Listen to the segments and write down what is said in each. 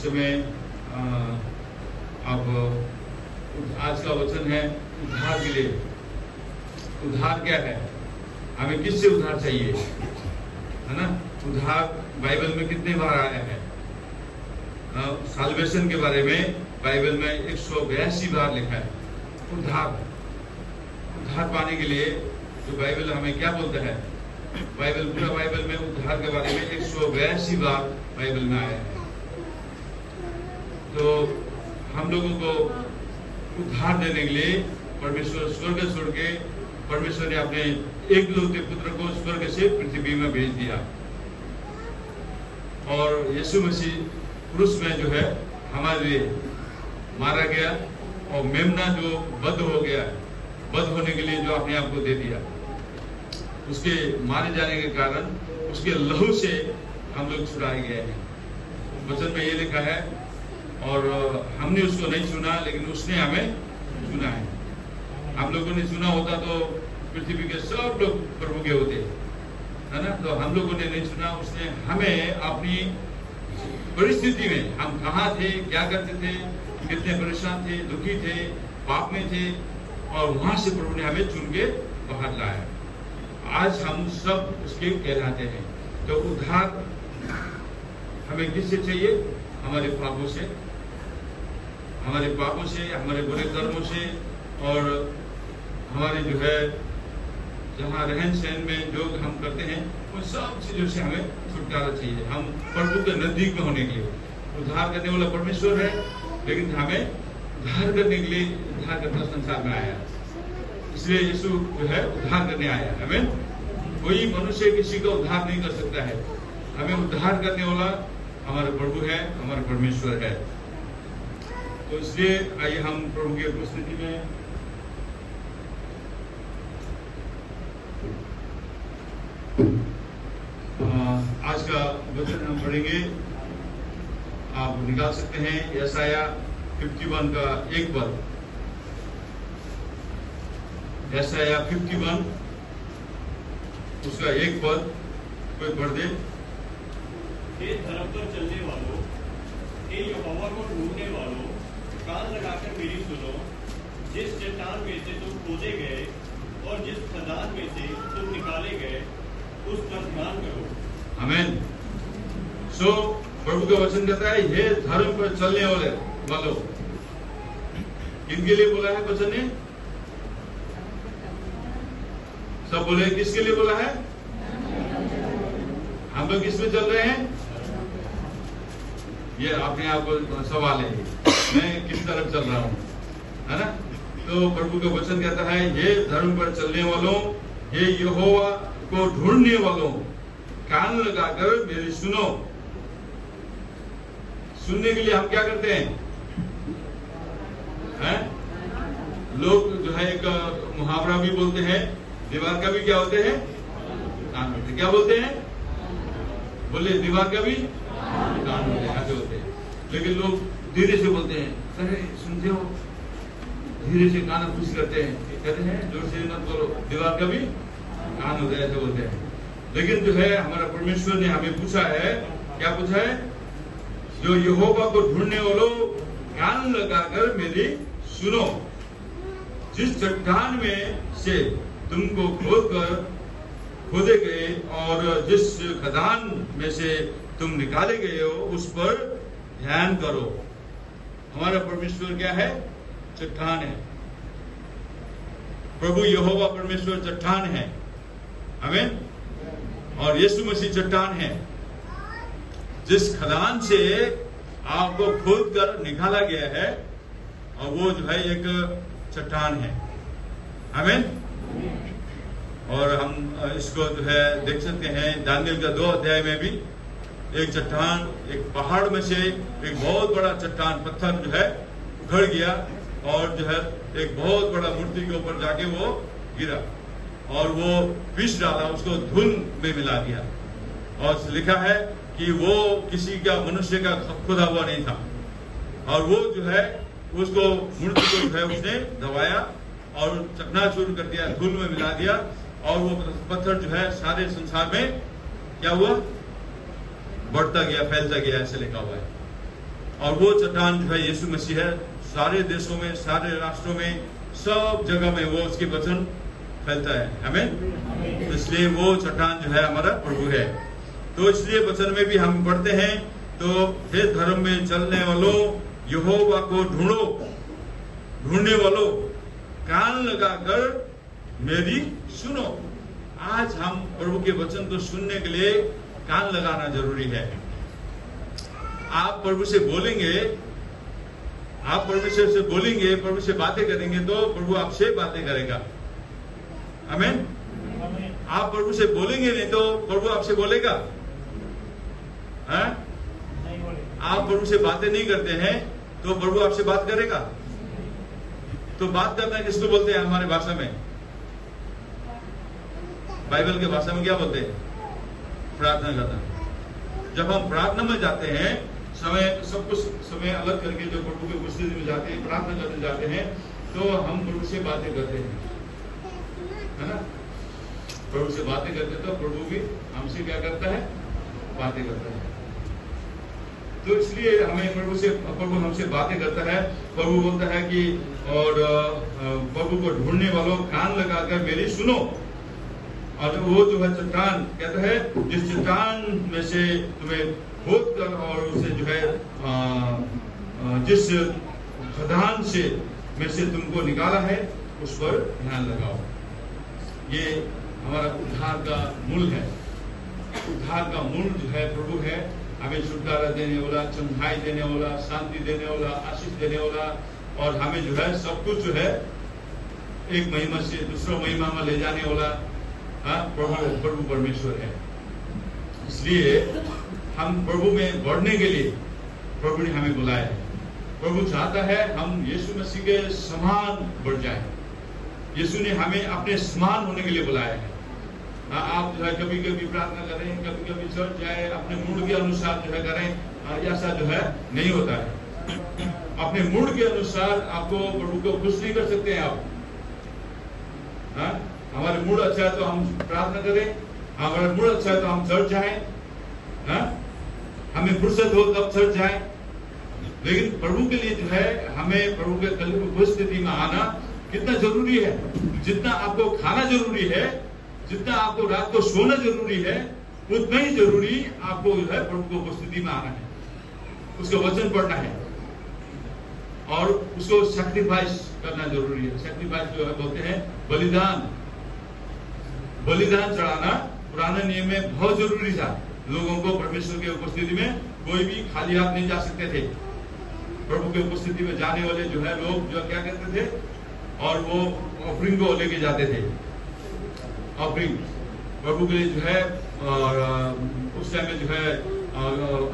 समय अब आज का वचन है उद्धार के लिए। उद्धार क्या है? हमें किससे उद्धार चाहिए, है ना? उद्धार बाइबल में कितने बार आया है? साल्वेशन के बारे में बाइबल में 182 बार लिखा है। उद्धार पाने के लिए जो बाइबल हमें क्या बोलता है? पूरा बाइबल में उद्धार के बारे में 182 बार बाइबल में आया है। तो हम लोगों को उद्धार देने के लिए परमेश्वर स्वर्ग छोड़ के परमेश्वर ने अपने एकलौते पुत्र को स्वर्ग से पृथ्वी में भेज दिया, और यीशु मसीह क्रूस में जो है हमारे लिए मारा गया, और मेमना जो बद्ध हो गया, बद्ध होने के लिए जो अपने आप को दे दिया, उसके मारे जाने के कारण उसके लहू से हम लोग छुड़ाए गए हैं। वचन में ये लिखा है, और हमने उसको नहीं चुना लेकिन उसने हमें चुना है। हम लोगों ने चुना होता तो पृथ्वी के सब लोग प्रभु के होते, है ना? तो हम लोगों ने नहीं चुना, उसने हमें अपनी परिस्थिति में, हम कहाँ थे, क्या करते थे, कितने परेशान थे, दुखी थे, पाप में थे, और वहां से प्रभु ने हमें चुन के बाहर लाया। आज हम सब उसके कहलाते हैं। तो उद्धार हमें किससे चाहिए? हमारे पापों से, हमारे बुरे कर्मों से, और हमारे जो है जहाँ रहन सहन में जो हम करते हैं उन सब चीजों से हमें छुटकारा चाहिए। हम प्रभु के नजदीक में होने के लिए, उद्धार करने वाला परमेश्वर है, लेकिन हमें उद्धार करने के लिए उद्धार करना संसार में आया, इसलिए यीशु जो है उद्धार करने आया। हमें कोई मनुष्य किसी का उद्धार नहीं कर सकता है, हमें उद्धार करने वाला हमारा प्रभु है, हमारा परमेश्वर है। तो इसलिए आइए हम प्रभु की उपस्थिति में आज का वचन हम पढ़ेंगे। आप निकाल सकते हैं यशाया 51 का एक पद। यशाया 51 उसका एक पद कोई पढ़ दे। हे धर्म पर चलने वालों, हे यहोवा को ढूंढने वालों, कान लगाकर मेरी सुनो। जिस चट्टान में से तुम खोदे गए और जिस खदान में से तुम निकाले गए, उस पर ध्यान करो। आमीन। सो प्रभु का वचन कहता है, हे धर्म पर चलने वालों। किनके लिए बोला है वचन ने? सब बोले, किसके लिए बोला है? हम लोग किस में चल रहे हैं? ये अपने आप को सवाल है, मैं किस तरफ चल रहा हूँ, है ना? तो प्रभु का वचन कहता है, ये धर्म पर चलने वालों, ये यहोवा को ढूंढने वालों, कान लगाकर मेरी सुनो। सुनने के लिए हम क्या करते हैं? लोग जो है एक मुहावरा भी बोलते हैं, दीवार का भी क्या होते हैं? कान होते हैं। क्या बोलते हैं? बोले, दीवार का भी कान होते हैं, ऐसे होते हैं। लेकिन लोग धीरे से बोलते हैं, अरे सुनते हो, धीरे से कान खुश करते हैं, कहते हैं जोर से मत बोलो, दीवार का भी कान होते हैं, ऐसे बोलते हैं। लेकिन जो है हमारा परमेश्वर ने हमें पूछा है, क्या पूछा है? जो यहोवा को ढूंढने वालों, कान लगाकर मेरी सुनो। जिस चट्टान में से तुमको खोदे गए और जिस खदान में से तुम निकाले गए हो, उस पर ध्यान करो। हमारा परमेश्वर क्या है? चट्टान है। प्रभु यहोवा परमेश्वर चट्टान है। आमीन। और यीशु मसीह चट्टान है, जिस खदान से आपको खोद कर निकाला गया है, और वो जो है एक चट्टान है। आमीन। और हम इसको जो है देख सकते हैं दानियल का 2 अध्याय में भी, एक चट्टान, एक पहाड़ में से एक बहुत बड़ा चट्टान पत्थर जो है उखड़ गया, और जो है एक बहुत बड़ा मूर्ति के ऊपर जाके वो गिरा, और वो पीस डाला, उसको धूल में मिला दिया, और लिखा है कि वो किसी का, मनुष्य का खुदा हुआ नहीं था, और वो जो है उसको, मूर्ति को जो है उसने दबाया और चकनाचूर कर दिया, धूल में मिला दिया, और वो पत्थर जो है सारे संसार में क्या हुआ? बढ़ता गया, फैलता गया, ऐसे लिखा हुआ है। और वो चट्टान जो है यीशु मसीह है। सारे देशों में, सारे राष्ट्रों में, सब जगह में वो उसके वचन फैलता है। आमीन। इसलिए वो चट्टान जो है हमारा प्रभु है। तो इसलिए वचन में भी हम पढ़ते हैं, तो हे धर्म में चलने वालों, यहोवा को ढूंढो, ढूंढने वालों कान लगाकर मेरी सुनो। आज हम प्रभु के वचन को सुनने के लिए कान लगाना जरूरी है। आप प्रभु से बोलेंगे, आप परमेश्वर से बोलेंगे, प्रभु से बातें करेंगे, तो प्रभु आपसे बातें करेगा। आमीन। आप प्रभु से बोलेंगे नहीं तो प्रभु आपसे बोलेगा? आप प्रभु से बातें नहीं करते हैं तो प्रभु आपसे बात करेगा? तो बात करना किसको बोलते हैं हमारे भाषा में? बाइबल के भाषा में क्या बोलते हैं? प्रार्थना करना। जब हम प्रार्थना में जाते हैं, सब कुछ समय अलग करके जो प्रभु की उपस्थिति में जाते हैं, प्रार्थना करने जाते हैं, तो हम प्रभु से बातें करते हैं, है ना? प्रभु से बातें करते तो प्रभु भी हमसे क्या करता है? बातें करता है। तो इसलिए हमें प्रभु हमसे बातें करता है। प्रभु बोलता है कि और प्रभु को ढूंढने वालों कान लगाकर मेरी सुनो। और वो जो है चट्टान कहता है, जिस चट्टान में से तुम्हें खोद कर और उसे जो है जिस खदान से में से तुमको निकाला है, उस पर ध्यान लगाओ। ये हमारा उद्धार का मूल है। उद्धार का मूल जो है प्रभु है। हमें छुटकारा देने वाला, चंगाई देने वाला, शांति देने वाला, आशीष देने वाला, और हमें जो है सब कुछ जो है एक महिमा से दूसरा महिमा में ले जाने वाला प्रभु परमेश्वर है। इसलिए हम प्रभु में बढ़ने के लिए प्रभु ने हमें बुलाया है। प्रभु चाहता है हम यीशु मसीह के समान बढ़ जाए। यीशु ने हमें अपने समान होने के लिए बुलाया है। आप जो है कभी कभी प्रार्थना करें, कभी कभी चर्च जाए, अपने मूड के अनुसार जो है करें, ऐसा जो है नहीं होता है। अपने मूड के अनुसार आपको प्रभु को खुश नहीं कर सकते हैं आप। हमारे मूड अच्छा है तो हम प्रार्थना करें, हमारा मूड अच्छा है तो हम चर्च जाएं, हमें फुर्सत हो तब चर्च जाएं। लेकिन प्रभु के लिए जो है हमें प्रभु के उपस्थिति में आना कितना जरूरी है। जितना आपको खाना जरूरी है, जितना आपको रात को सोना जरूरी है, उतना ही जरूरी आपको जो है प्रभु की उपस्थिति में आना है, उसका वचन पढ़ना है और उसको सैक्रिफाइस करना जरूरी है। सैक्रिफाइस जो है बोलते हैं बलिदान। बलिदान चढ़ाना पुराने नियम में बहुत जरूरी था। लोगों को परमेश्वर की उपस्थिति में कोई भी खाली हाथ नहीं जा सकते थे। प्रभु की उपस्थिति में जाने वाले जो है लोग जो क्या करते थे, और वो ऑफरिंग को लेके जाते थे। ऑफरिंग प्रभु के लिए जो है उस टाइम में जो है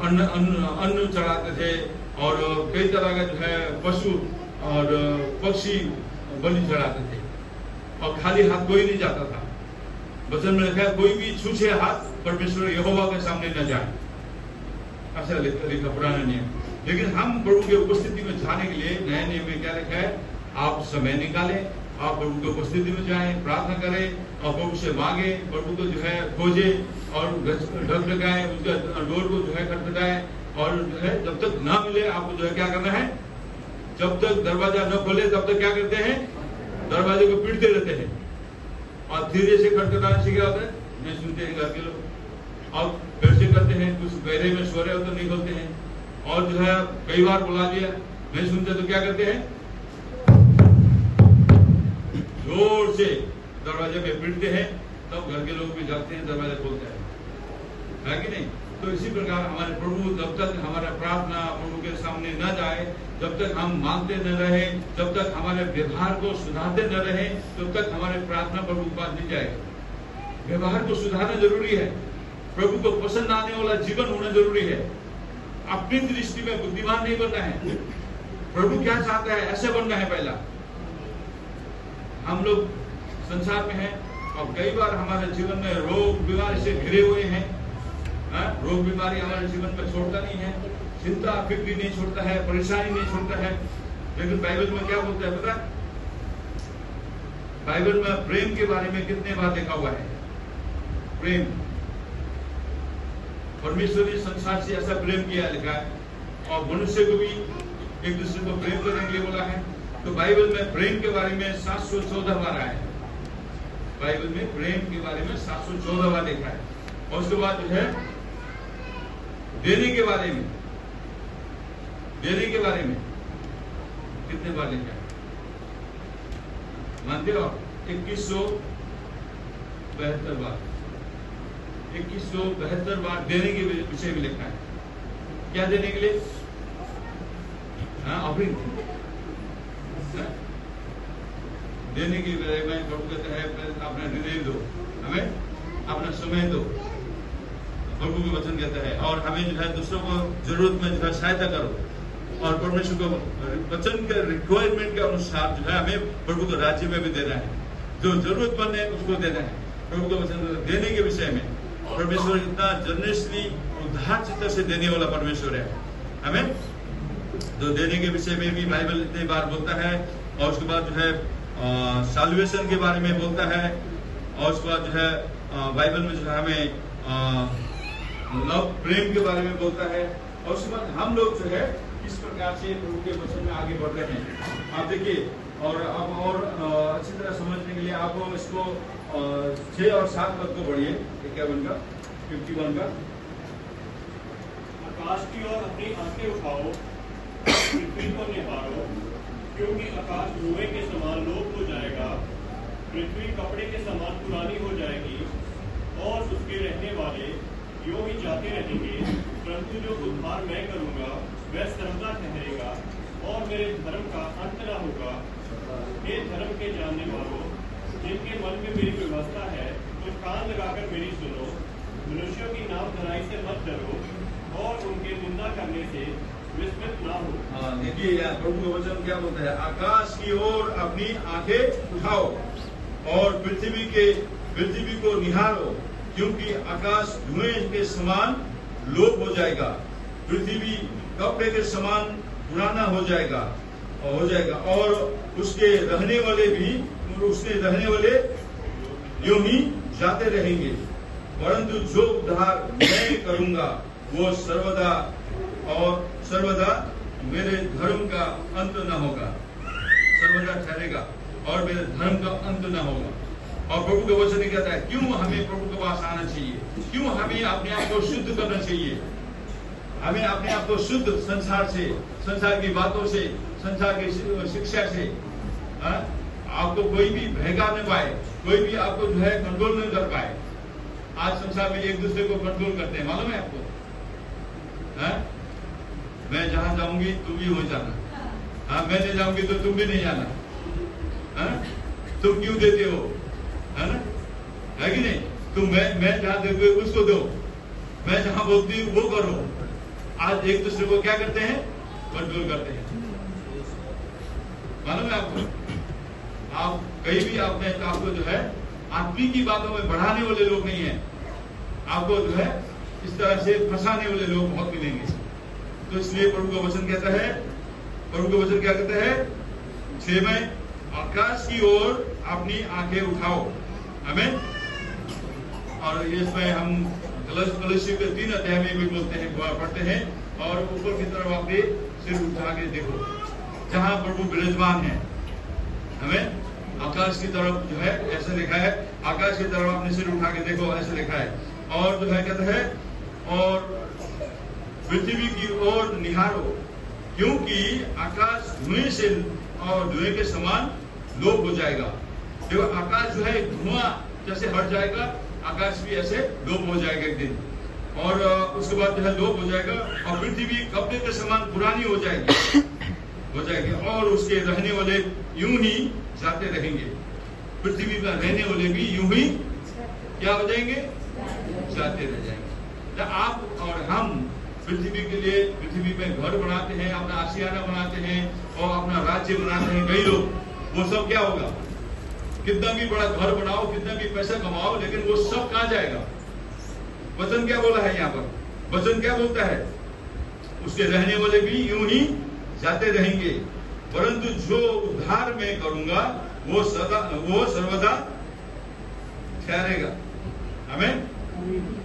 अन्न चढ़ाते थे, और कई तरह का जो है पशु और पक्षी बलि चढ़ाते थे, और खाली हाथ कोई नहीं जाता था। वचन में लिखा है कोई भी छूछे हाथ परमेश्वर यहोवा के सामने न जाए, ऐसा लिखा पुराना नियम। लेकिन हम प्रभु की उपस्थिति में जाने के लिए नए नियम में क्या लिखा है? आप समय निकालें, आप प्रभु की उपस्थिति में जाएं, प्रार्थना करें और प्रभु से मांगे, प्रभु को जो है खोजे और ढकढकाएं, उसका डोर को जो है खटखटाएं, और जो है जब तक ना मिले आपको जो है क्या करना है? जब तक दरवाजा न खोले तब तक क्या करते हैं? दरवाजे को पीटते रहते हैं, और धीरे से खटखटाने से क्या होता है? नहीं सुनते हैं घर के लोग, और फिर से करते हैं, कुछ गहरे में सो रहे हो तो नहीं खोलते हैं, और जो है कई बार बुला दिया नहीं सुनते तो क्या करते हैं? जोर से दरवाजे पे पीटते हैं, तब घर के लोग भी जागते हैं, दरवाजा खोलते हैं, है कि नहीं? तो इसी प्रकार हमारे प्रभु जब तक हमारा प्रार्थना प्रभु के सामने न जाए, जब तक हम मांगते न रहे, जब तक हमारे व्यवहार को सुधारते न रहे, तब तक हमारे प्रार्थना प्रभु के पास नहीं जाएगा। व्यवहार को सुधारना जरूरी है। प्रभु को पसंद आने वाला जीवन होना जरूरी है। अपनी दृष्टि में बुद्धिमान नहीं बनना है। प्रभु क्या चाहता है ऐसे बनना है। पहला हम लोग संसार में हैं, और कई बार हमारे जीवन में रोग बीमारी से घिरे हुए हैं। रोग बीमारी हमारे जीवन में छोड़ता नहीं है, चिंता फिक्र नहीं छोड़ता है, परेशानी नहीं छोड़ता है। लेकिन बाइबल में क्या बोलता है पता? बाइबल में प्रेम के बारे में कितने बार लिखा हुआ है? प्रेम, परमेश्वर ने संसार से ऐसा प्रेम किया लिखा है, और मनुष्य को भी एक दूसरे को प्रेम करने के लिए बोला है। तो बाइबल में प्रेम के बारे में 714 बार आया है। बाइबल में प्रेम के बारे में 714 बार लिखा है। और उसके बाद जो है देने के बारे में कितने बार लिखा है मानते हो? 2172 बार 2172 बार देने के विषय में लिखा है। क्या देने के लिए? ऑफरिंग देने के बारे में प्रभु कहता है अपना हृदय दो, हमें अपना समय दो, प्रभु का वचन कहता है। और हमें जो है दूसरों को जरूरत में जो है सहायता करो और परमेश्वर को वचन के रिक्वायरमेंट के अनुसार जो है हमें प्रभु को राज्य में भी देना है। जो जरूरतमंद है उसको देना है। प्रभु का वचन देने के विषय में परमेश्वर इतना जनरसली उदार चित्त से देने वाला परमेश्वर है हमें। तो देने के विषय में भी बाइबल इतने बार बोलता है। और उसके बाद जो है साल्वेशन के बारे में बोलता है। और उसके बाद जो है बाइबल में जो है हमें लव प्रेम के बारे में बोलता है। और उसके बाद हम लोग जो है किस प्रकार से प्रभु के वचन में आगे बढ़ रहे हैं आप देखिए। और अब और अच्छी तरह समझने के लिए आप इसको 6 और 7 पद को बढ़िए। 51 का 51 का आकाश की ओर अपनी आंखें उठाओ, पृथ्वी को निहारो, क्योंकि आकाश धुएं के समान लोप हो जाएगा, पृथ्वी कपड़े के समान पुरानी हो जाएगी और उसके रहने वाले यूं ही जाते रहेंगे। परंतु जो उद्धार मैं करूंगा वह सर्वदा ठहरेगा और मेरे धर्म का अंत न होगा। हे धर्म के जानने वालों, जिनके मन में मेरी व्यवस्था है, तो कान लगाकर मेरी सुनो। मनुष्यों की नाम धराई से मत डरो और उनके निंदा करने से विस्मित ना हो। देखिए प्रभु का वचन क्या बोलता है? आकाश की ओर अपनी आंखें उठाओ और पृथ्वी को निहारो, क्योंकि आकाश धुएं के समान लोप हो जाएगा, पृथ्वी कपड़े के समान पुराना हो जाएगा और उसके रहने वाले यूं ही जाते रहेंगे। परंतु जो उद्धार मैं करूंगा वो सर्वदा मेरे धर्म का अंत न होगा, सर्वदा ठहरेगा और मेरे धर्म का अंत न होगा। और प्रभु का वचन कहता है क्यों हमें प्रभु के पास आना चाहिए, क्यों हमें अपने आप को शुद्ध करना चाहिए, हमें अपने आप को शुद्ध संसार की बातों से, संसार की शिक्षा से आपको कोई भी भगा न पाए, कोई भी आपको जो है कंट्रोल नहीं कर पाए। आज संसार में एक दूसरे को कंट्रोल करते हैं, मालूम है आपको? मैं जहां जाऊंगी तुम भी वहीं जाना, मैं नहीं जाऊंगी तो तुम भी नहीं जाना, तुम क्यों देते हो, है ना? है कि नहीं? तुम मैं जहां देते हो उसको दो, मैं जहां बोलती हूँ वो करो। आज एक दूसरे को क्या करते हैं? कंट्रोल करते हैं। मालूम है आपको? आप कहीं भी आपको जो है आत्मिक की बातों में बढ़ाने वाले लोग नहीं है, आपको जो है इस तरह से फंसाने वाले लोग बहुत मिलेंगे। तो इसलिए प्रभु का वचन कहता है, प्रभु का वचन क्या कहता है? 6 में आकाश की ओर अपनी आंखें उठाओ, आमीन। और इसमें हम कलस्सी के 3 अध्याय में भी बोलते हैं, पढ़ते हैं। और ऊपर की तरफ आप सिर उठा के देखो जहां प्रभु विराजमान है, हमें आकाश की तरफ जो है ऐसे लिखा है, आकाश की तरफ अपने सिर उठा के देखो, ऐसे लिखा है। और जो है कहता है और पृथ्वी की ओर निहारो, क्योंकि आकाश धुएं से और धुएं के समान लोप हो जाएगा। देखो आकाश जो है धुआं जैसे हट जाएगा, आकाश भी ऐसे लोप हो जाएगा एक दिन। और उसके बाद जो है लोप हो जाएगा और पृथ्वी कपड़े के समान पुरानी हो जाएगी और उसके रहने वाले यूं ही जाते रहेंगे। पृथ्वी पर रहने वाले भी यूं ही क्या हो जाएंगे? जाते रह जाएंगे। तो आप और हम पृथ्वी के लिए पृथ्वी पे घर बनाते हैं, अपना आशियाना बनाते हैं और अपना राज्य बनाते हैं। कई लोग वो सब क्या होगा? कितना भी बड़ा घर बनाओ, कितना भी पैसा कमाओ, लेकिन वो सब कहां जाएगा? वचन क्या बोला है यहाँ पर? वचन क्या बोलता है? उसके रहने वाले भी यूं ही जाते रहेंगे, परंतु जो उद्धार मैं करूंगा वो सर्वदा ठहरेगा। आमीन।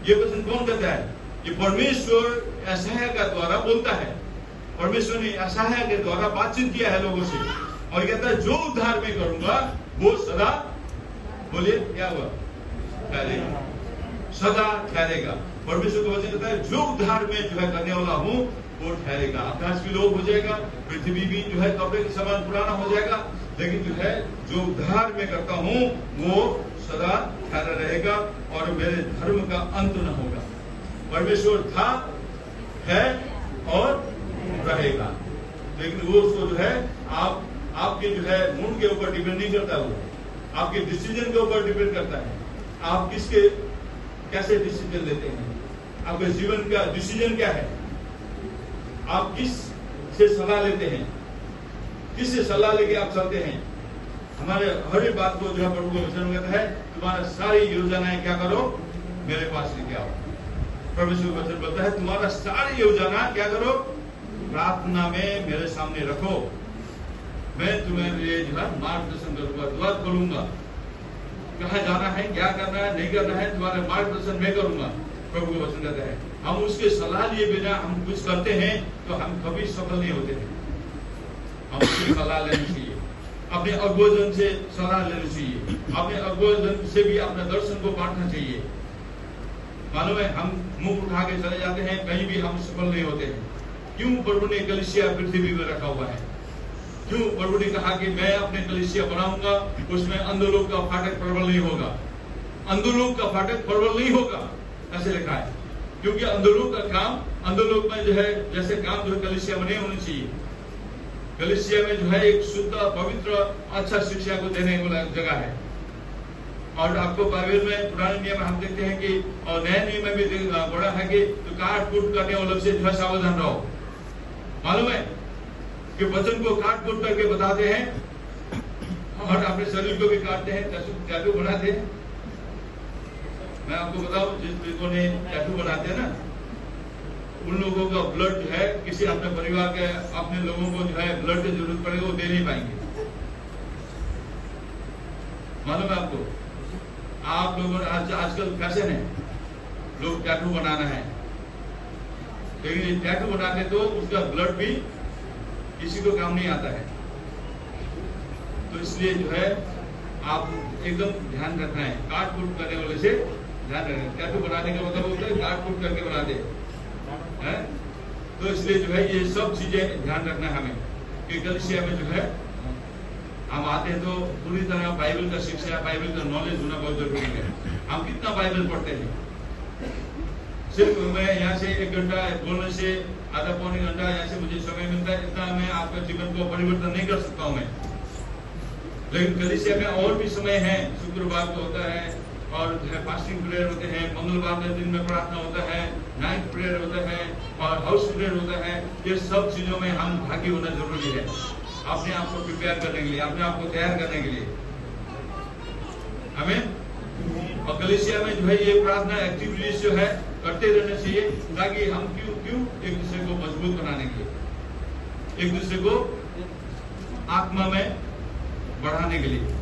ये वचन कौन कहता है? ये परमेश्वर यशायाह का द्वारा बोलता है। परमेश्वर ने ऐसा है कि द्वारा बातचीत किया है लोगों से, और कहता है जो उद्धार मैं करूंगा वो सदा, बोलिए क्या हुआ, ठहरेगा, सदा ठहरेगा। परमेश्वर का वचन कहता है जो उद्धार में जो है करने वाला हूँ वो ठहरेगा। आकाश भी लोप हो जाएगा, पृथ्वी भी जो है कपड़े के समान पुराना हो जाएगा, लेकिन जो है जो उद्धार में करता हूँ वो सदा ठहरा रहेगा और मेरे धर्म का अंत न होगा। परमेश्वर था, है और रहेगा, लेकिन वो उसको जो है आपके जो है मूड के ऊपर डिपेंड नहीं करता, वो आपके डिसीजन के ऊपर डिपेंड करता है। आप किसके कैसे डिसीजन लेते हैं, आपके जीवन का डिसीजन क्या है, आप किस से सलाह लेते हैं, किससे सलाह लेके आप चलते हैं। हमारे हर एक बात को जो है प्रभु का वचन कहता है तुम्हारा सारी योजनाएं क्या करो, मेरे पास लेके आओ। परमेश्वर का वचन बोलता है तुम्हारा सारी योजना क्या करो, प्रार्थना में मेरे सामने रखो, मैं तुम्हें ये जो है मार्गदर्शन करूंगा, द्वार खोलूंगा, कहाँ जाना है, क्या करना है, नहीं करना है, तुम्हारा मार्गदर्शन मैं करूंगा। प्रभु का वचन कहता है हम उसके सलाह लिए बिना हम कुछ करते हैं तो हम कभी सफल नहीं होते हैं। हम उसकी सलाह लेनी चाहिए, अपने अगुवजन से सलाह लेनी चाहिए, अपने अगुवजन से भी अपने दर्शन को बांटना चाहिए। मालूम है हम मुंह उठा के चले जाते हैं, कहीं भी हम सफल नहीं होते हैं। क्यों प्रभु ने कलीसिया पृथ्वी में रखा हुआ है, क्यों प्रभु ने कहा कि मैं अपने कलीसिया बनाऊंगा, उसमें अंधलोक का फाटक प्रबल नहीं होगा, अंधलोक का फाटक प्रबल नहीं होगा, ऐसे लिखा है। क्योंकि अंधलोक का काम, अंधलोक में जो है जैसे काम जो है कलीसिया में नहीं होनी चाहिए। कलीसिया में जो है एक शुद्ध पवित्र अच्छा शिक्षा को देने वाला जगह है। और आपको बाइबल में पुराने नियम में हम देखते हैं कि और नए नियम में भी पढ़ा है कि तो काट कूट करने वालों से जो है सावधान रहो। मालूम है कि वचन को काट कूट करके बताते हैं और अपने शरीर को भी काटते हैं, टैटू बनाते हैं। मैं आपको बताऊं जिस लोगों ने टैटू बनाते हैं ना, उन लोगों का ब्लड जो है किसी अपने परिवार के अपने लोगों को जो है ब्लड की जरूरत पड़ेगी वो दे नहीं पाएंगे। मालूम है आपको, आप लोगों आजकल फैशन है लोग टैटू बनाना है, लेकिन टैटू बनाते तो उसका ब्लड भी किसी को काम नहीं आता है। तो इसलिए जो है आप एकदम ध्यान रखना है, काट कूट करने वाले से ध्यान रखना। टैटू बनाने का मतलब होता है काट कूट करके बनाते हैं। तो इसलिए जो है ये सब चीजें ध्यान रखना है हमें कि कलीसिया में जो है हम आते हैं तो पूरी तरह बाइबल का शिक्षा, बाइबल का नॉलेज होना बहुत जरूरी है। हम कितना बाइबल पढ़ते हैं, सिर्फ मैं यहाँ से 1 घंटा बोलने से आधा पौने घंटा यहाँ से मुझे समय मिलता है, इतना मैं आपके जीवन को परिवर्तन नहीं कर सकता हूँ मैं। लेकिन कलीसिया में और भी समय है, शुक्रवार को होता है और फास्टिंग प्रेयर होते हैं, मंगलवार के दिन में प्रार्थना होता है, नाइट प्रेयर होता है और हाउस प्रेयर होता है। ये सब चीजों में हम भागी होना जरूरी है, अपने आप को प्रिपेयर करने के लिए, अपने आप को तैयार करने के लिए हमें। और कलीसिया में जो है ये प्रार्थना एक्टिविटीज जो है करते रहना चाहिए, ताकि हम क्यों एक दूसरे को मजबूत बनाने के लिए, एक दूसरे को आत्मा में बढ़ाने के लिए।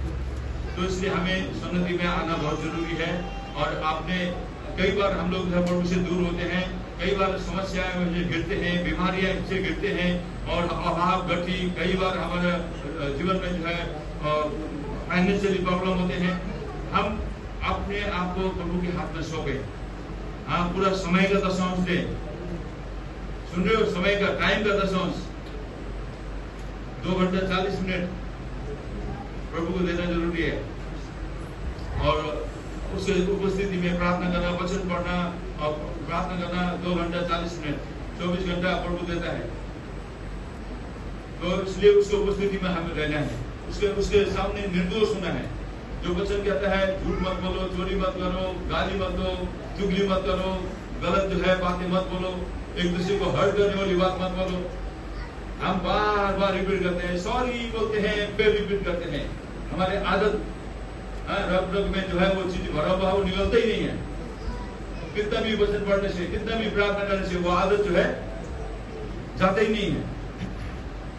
तो इसलिए हमें सन्निधि में आना बहुत जरूरी है। और आपने कई बार हम लोग प्रभु से दूर होते हैं, कई बार समस्याएं में गिरते हैं, बीमारियां से गिरते हैं और अभाव गति, कई बार हमारे जीवन में जो है फाइनेंशियली प्रॉब्लम होते हैं। हम अपने आप को प्रभु के हाथ में सौंपे, हाँ पूरा समय का दशांश दे, सुन रहे हो, समय का टाइम का दशांश 2 घंटा 40 मिनट प्रभु को देना जरूरी है। और उसके उपस्थिति में प्रार्थना करना, वचन पढ़ना और प्रार्थना करना 2 घंटा 40 मिनट 24 घंटा प्रभु देता है। तो इसलिए उसके उपस्थिति में हमें रहना है, उसके सामने निर्दोष होना है। जो वचन कहता है झूठ मत बोलो, चोरी मत करो, गाली मत दो, चुगली मत करो, गलत जो है बातें मत बोलो, एक दूसरे को हर्ट करने वाली बात मत बोलो। हम बार बार रिपीट करते हैं, सॉरी बोलते हैं, फिर रिपीट करते हैं। हमारे आदत रग रग में जो है वो चीज भरा हुआ वो निकलता ही नहीं है। कितना भी वचन पढ़ने से, कितना भी प्रार्थना करने से वो आदत जो है जाता ही नहीं है।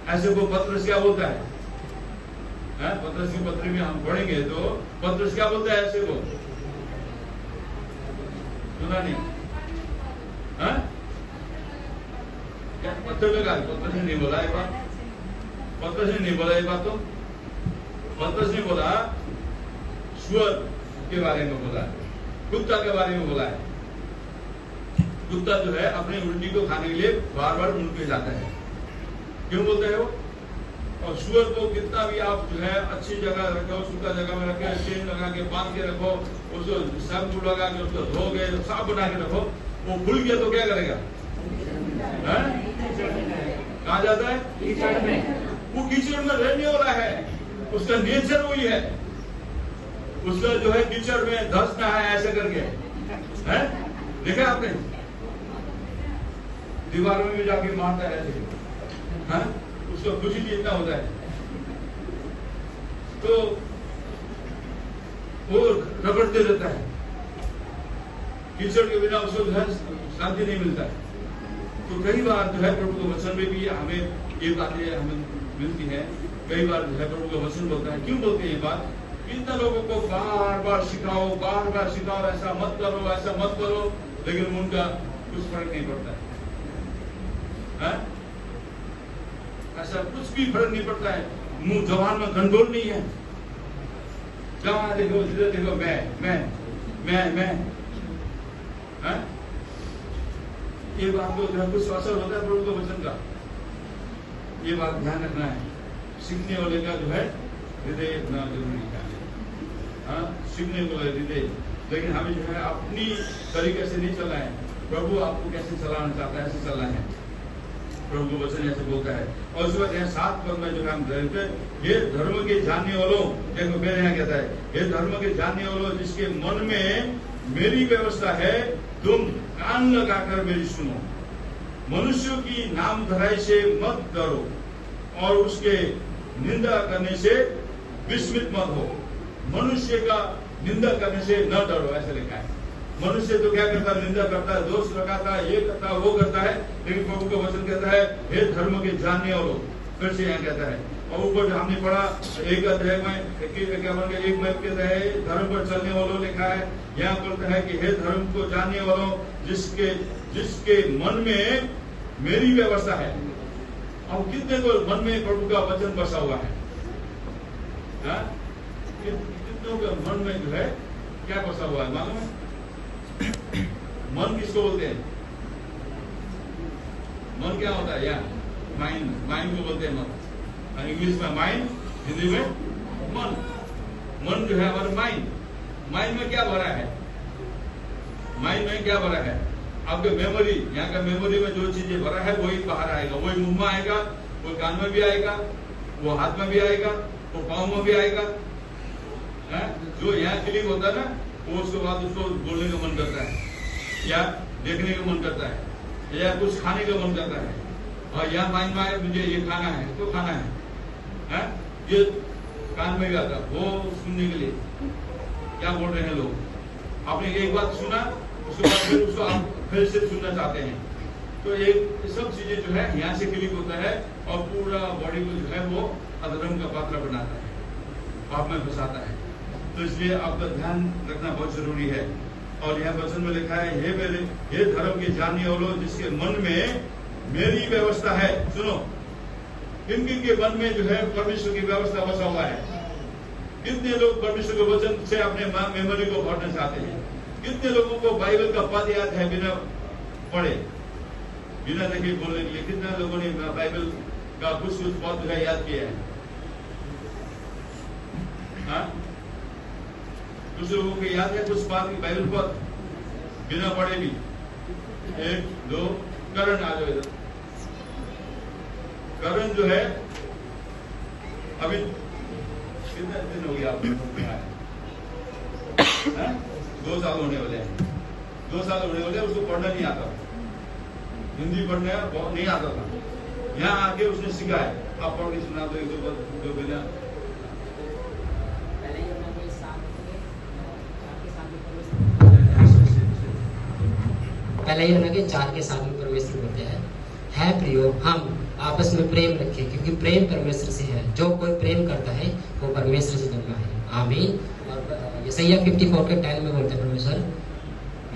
ऐसे को पत्रस क्या बोलता है, पत्रस की पत्री में हम पढ़ेंगे तो पत्रस क्या बोलता है ऐसे को, सुना नहीं? क्या पत्थर लगा? पत्थर से नहीं बोला ये बात, पत्थर से नहीं बोला ये बात, तो पत्थर से बोला, सुअर के बारे में बोला है, कुत्ता के बारे में बोला है। कुत्ता जो है अपने उल्टी को खाने के लिए बार बार मुंह पे जाता है, क्यों बोलते हैं वो? और सुअर को कितना भी आप जो है अच्छी जगह रखो, सूखा जगह में रखे, चेन लगा के बांध के रखो, उसको शैम्पू लगा के उसको धो के साफ बना के रखो, वो खुल गया तो क्या करेगा? कहाँ जाता है? कीचड़ में। वो कीचड़ में रहने वाला है, उसका नेचर वही है, उसका जो है कीचड़ में धंसना है ऐसे करके, है? देखा आपने? दीवारों में भी जाके मारता है ऐसे, है? उसका खुशी भी इतना होता है, तो वो रगड़ते रहता है, कीचड़ के बिना उसको जो है शांति नहीं मिलता है। तो कई बार जो है प्रभु के वचन में भी हमें ये बातें हमें मिलती है। कई बार जो है प्रभु का वचन बोलता है, क्यों बोलते हैं ये बात? कितना लोगों को बार बार सिखाओ, ऐसा मत करो, ऐसा मत करो, लेकिन उनका कुछ फर्क नहीं पड़ता है। ऐसा कुछ भी फर्क नहीं पड़ता है, मुंह जबान में कंट्रोल नहीं है, जहां देखो जिधर देखो मैं है? ये बात को जो है कुछ असर होता है प्रभु के वचन का, ये बात ध्यान रखना है। सीखने वाले का जो है हृदय इतना जरूरी है, हाँ, सीखने वाला हृदय। लेकिन हमें जो है अपनी तरीके से नहीं चलना है, प्रभु आपको कैसे चलाना चाहता है ऐसे चलना है। प्रभु का वचन ऐसे बोलता है। और उसके बाद यहाँ 7 पद में जो हम देखते हैं, ये धर्म के जानने वालों, देखो मेरे यहाँ कहता है, ये धर्म के जानने वालों जिसके मन में मेरी व्यवस्था है, तुम कान लगाकर मेरी सुनो। मनुष्यों की नाम धराई से मत डरो और उसके निंदा करने से विस्मित मत हो। मनुष्य का निंदा करने से न डरो, ऐसे लिखा है। मनुष्य तो क्या करता है? निंदा करता है, दोष लगाता है, ये करता है, वो करता है। लेकिन प्रभु का वचन कहता है, हे धर्म के जानने वालों, फिर से यहाँ कहता है। और ऊपर जो हमने पढ़ा 1 अध्याय में 1 में कहता है धर्म पर चलने वालों लिखा है। यहाँ बोलता है कि हे धर्म को जानने वालों जिसके मन में मेरी व्यवस्था है। अब कितने को मन में प्रभु का वचन बसा हुआ है? कितनों के मन में जो है क्या बसा हुआ है मालूम है? मन किसको बोलते हैं? मन क्या होता है? यार माइंड को बोलते हैं मन। इंग्लिश में माइंड, हिंदी में मन। मन जो है हमारा माइंड में क्या भरा है? माइंड में क्या भरा है? आपके मेमोरी, यहाँ का मेमोरी में जो चीजें भरा है वही बाहर आएगा, वही मुंह में आएगा, वो कान में भी आएगा, वो हाथ में भी आएगा, वो पाँव में भी आएगा। जो यहाँ क्लिक होता है ना, वो उसके बाद उसको बोलने का मन करता है, या देखने का मन करता है, या कुछ खाने का मन करता है। और यहाँ माइंड में आए मुझे ये खाना है तो खाना है, ये कान में भी आता है वो सुनने के लिए क्या बोल रहे हैं लोग। आपने एक बात सुना, उसके बाद फिर उसको आप फिर से सुनना चाहते हैं। तो एक सब चीजें जो है यहाँ से क्लिक होता है और पूरा बॉडी को जो है वो अधर्म का पात्र बनाता है, पाप में फंसाता है। तो इसलिए आपका ध्यान रखना बहुत जरूरी है। और यह वचन में लिखा है, हे धर्म के जानने वालों जिसके मन में मेरी व्यवस्था है। सुनो, किन किन के मन में जो है परमेश्वर की व्यवस्था बसा हुआ है? कितने लोग परमेश्वर के वचन से अपने मेमोरी को भरना चाहते हैं? कितने लोगों को बाइबल का पद याद है बिना पढ़े, बिना देखे बोलने के लिए? कितने लोगों ने बाइबल का कुछ पद जो है याद किया है? कुछ लोगों को याद है कुछ बात की बाइबल पद बिना पढ़े भी? 1 2 करण आ जाओ इधर। करण जो है अभी कितने दिन हो गया आपको? 2 साल होने वाले हैं। 2 साल होने वाले, उसको पढ़ना नहीं आता, हिंदी पढ़ना बहुत नहीं आता था। यहाँ आके उसने सीखा है। आप पढ़ के सुना दो 1 2 बिना। पहले ही उन्होंने 4 के साथ में परमेश्वर होते हैं प्रियो, हम आपस में प्रेम रखें क्योंकि प्रेम परमेश्वर से है। जो कोई प्रेम करता है वो परमेश्वर से जन्मा है। आमीन। और यशायाह 54 के 10 में बोलते हैं परमेश्वर,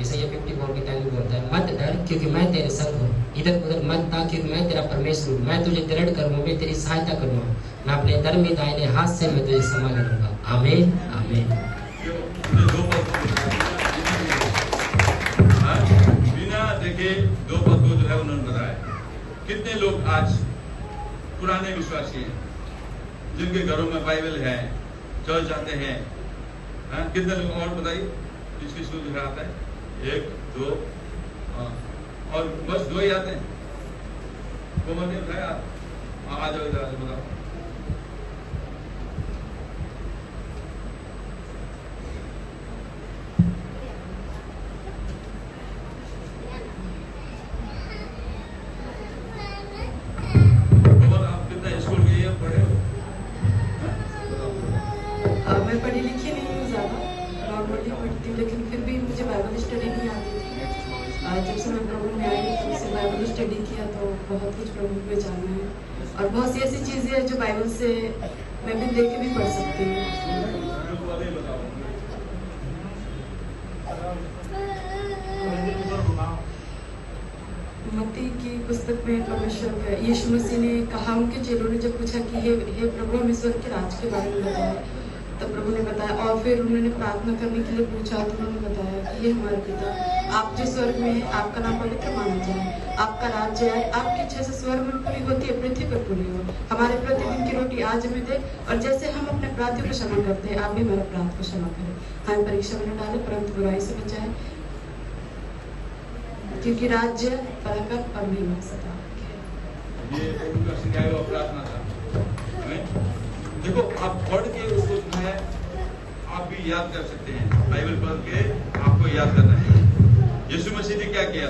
ईसाइया 54 के टाइम में बोलता है, मत डर क्योंकि मैं तेरे संग हूँ, इधर उधर मत ताक क्योंकि मैं तेरा परमेश्वर हूँ, मैं तुझे दृढ़ करूँगा, मैं तेरी सहायता करूँगा, मैं अपने धर्मी दाहिने हाथ से मैं तुझे संभाल लूंगा। आमीन आमीन। बिना देखे दो पद को जो है उन्होंने बताया। कितने लोग आज पुराने विश्वासी हैं जिनके घरों में बाइबल है, चर्च जाते हैं, कितने लोग? और बताइए किस-किस को जो है आता है? 1 2 और बस 2 ही आते हैं। वो मैंने उठाया, आ जाओ इधर बताओ। मैं पढ़ी लिखी नहीं हूँ ज़्यादा, नॉर्मली पढ़ती हूँ, लेकिन फिर भी मुझे बाइबल स्टडी नहीं आती थी। जब से मैं प्रभु में आई तब से बाइबल स्टडी किया तो बहुत कुछ प्रभु में जाना है और बहुत सी ऐसी चीज़ें हैं जो बाइबल से मैं भी देख के भी पढ़ सकती हूँ। मत्ती की पुस्तक में परमेश्वर यीशु मसीह ने कहा, उनके चेलों ने जब पूछा कि हे प्रभु हम ईश्वर के राज के बारे में बताया, तब प्रभु ने बताया। और फिर उन्होंने प्रार्थना करने के लिए पूछा तो उन्होंने बताया कि ये हमारे पिता आप जो स्वर्ग में हैं, आपका नाम पवित्र माना जाए, आपका राज्य आए, आपकी इच्छा से स्वर्ग में पूरी होती है पृथ्वी पर पूरी हो, हमारे प्रतिदिन की रोटी आज हमें दे, और जैसे हम अपने अपराधियों को क्षमा करते हैं आप भी हमारे अपराध को क्षमा करें, हमें परीक्षा में न डाले परंतु बुराई से बचाए, क्योंकि राज्य बरकत और महिमा सदा। ये प्रभु का सिखाया हुआ प्रार्थना था। देखो आप पढ़ के उसको जो है आप भी याद कर सकते हैं, बाइबल पढ़ के आपको याद करना है। यीशु मसीह ने क्या किया?